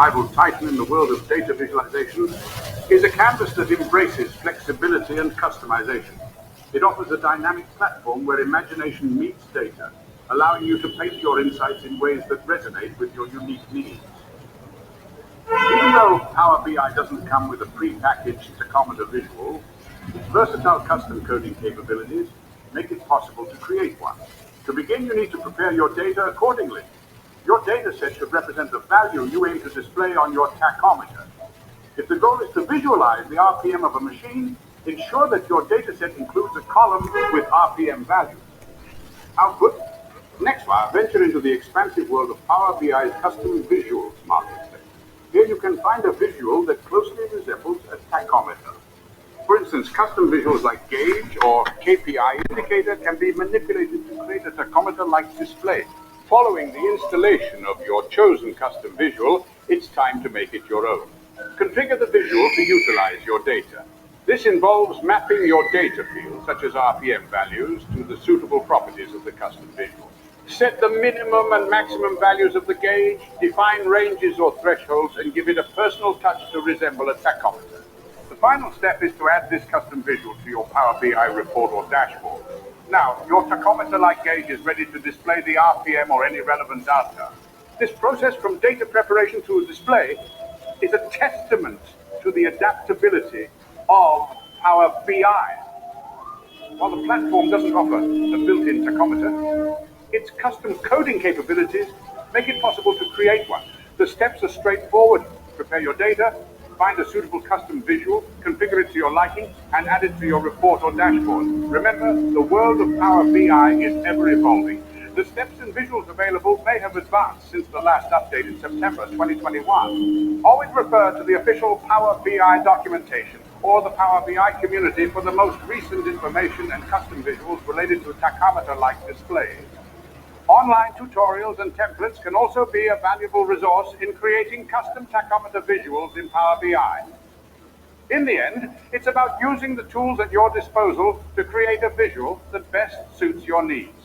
rival titan in the world of data visualization, is a canvas that embraces flexibility and customization. It offers a dynamic platform where imagination meets data, allowing you to paint your insights in ways that resonate with your unique needs. Even though Power BI doesn't come with a pre-packaged tachometer visual, its versatile custom coding capabilities make it possible to create one. To begin, you need to prepare your data accordingly. Your data set should represent the value you aim to display on your tachometer. If the goal is to visualize the RPM of a machine, ensure that your data set includes a column with RPM values. Output. Next, venture into the expansive world of Power BI's custom visuals marketplace. Here you can find a visual that closely resembles a tachometer. For instance, custom visuals like gauge or KPI indicator can be manipulated to create a tachometer-like display. Following the installation of your chosen custom visual, it's time to make it your own. Configure the visual to utilize your data. This involves mapping your data fields, such as RPM values, to the suitable properties of the custom visual. Set the minimum and maximum values of the gauge, define ranges or thresholds, and give it a personal touch to resemble a tachometer. The final step is to add this custom visual to your Power BI report or dashboard. Now, your tachometer-like gauge is ready to display the RPM or any relevant data. This process from data preparation to display is a testament to the adaptability of Power BI. While the platform doesn't offer a built-in tachometer, its custom coding capabilities make it possible to create one. The steps are straightforward. Prepare your data, find a suitable custom visual, configure it to your liking, and add it to your report or dashboard. Remember, the world of Power BI is ever evolving. The steps and visuals available may have advanced since the last update in September 2021. Always refer to the official Power BI documentation or the Power BI community for the most recent information and custom visuals related to tachometer-like displays. Online tutorials and templates can also be a valuable resource in creating custom tachometer visuals in Power BI. In the end, it's about using the tools at your disposal to create a visual that best suits your needs.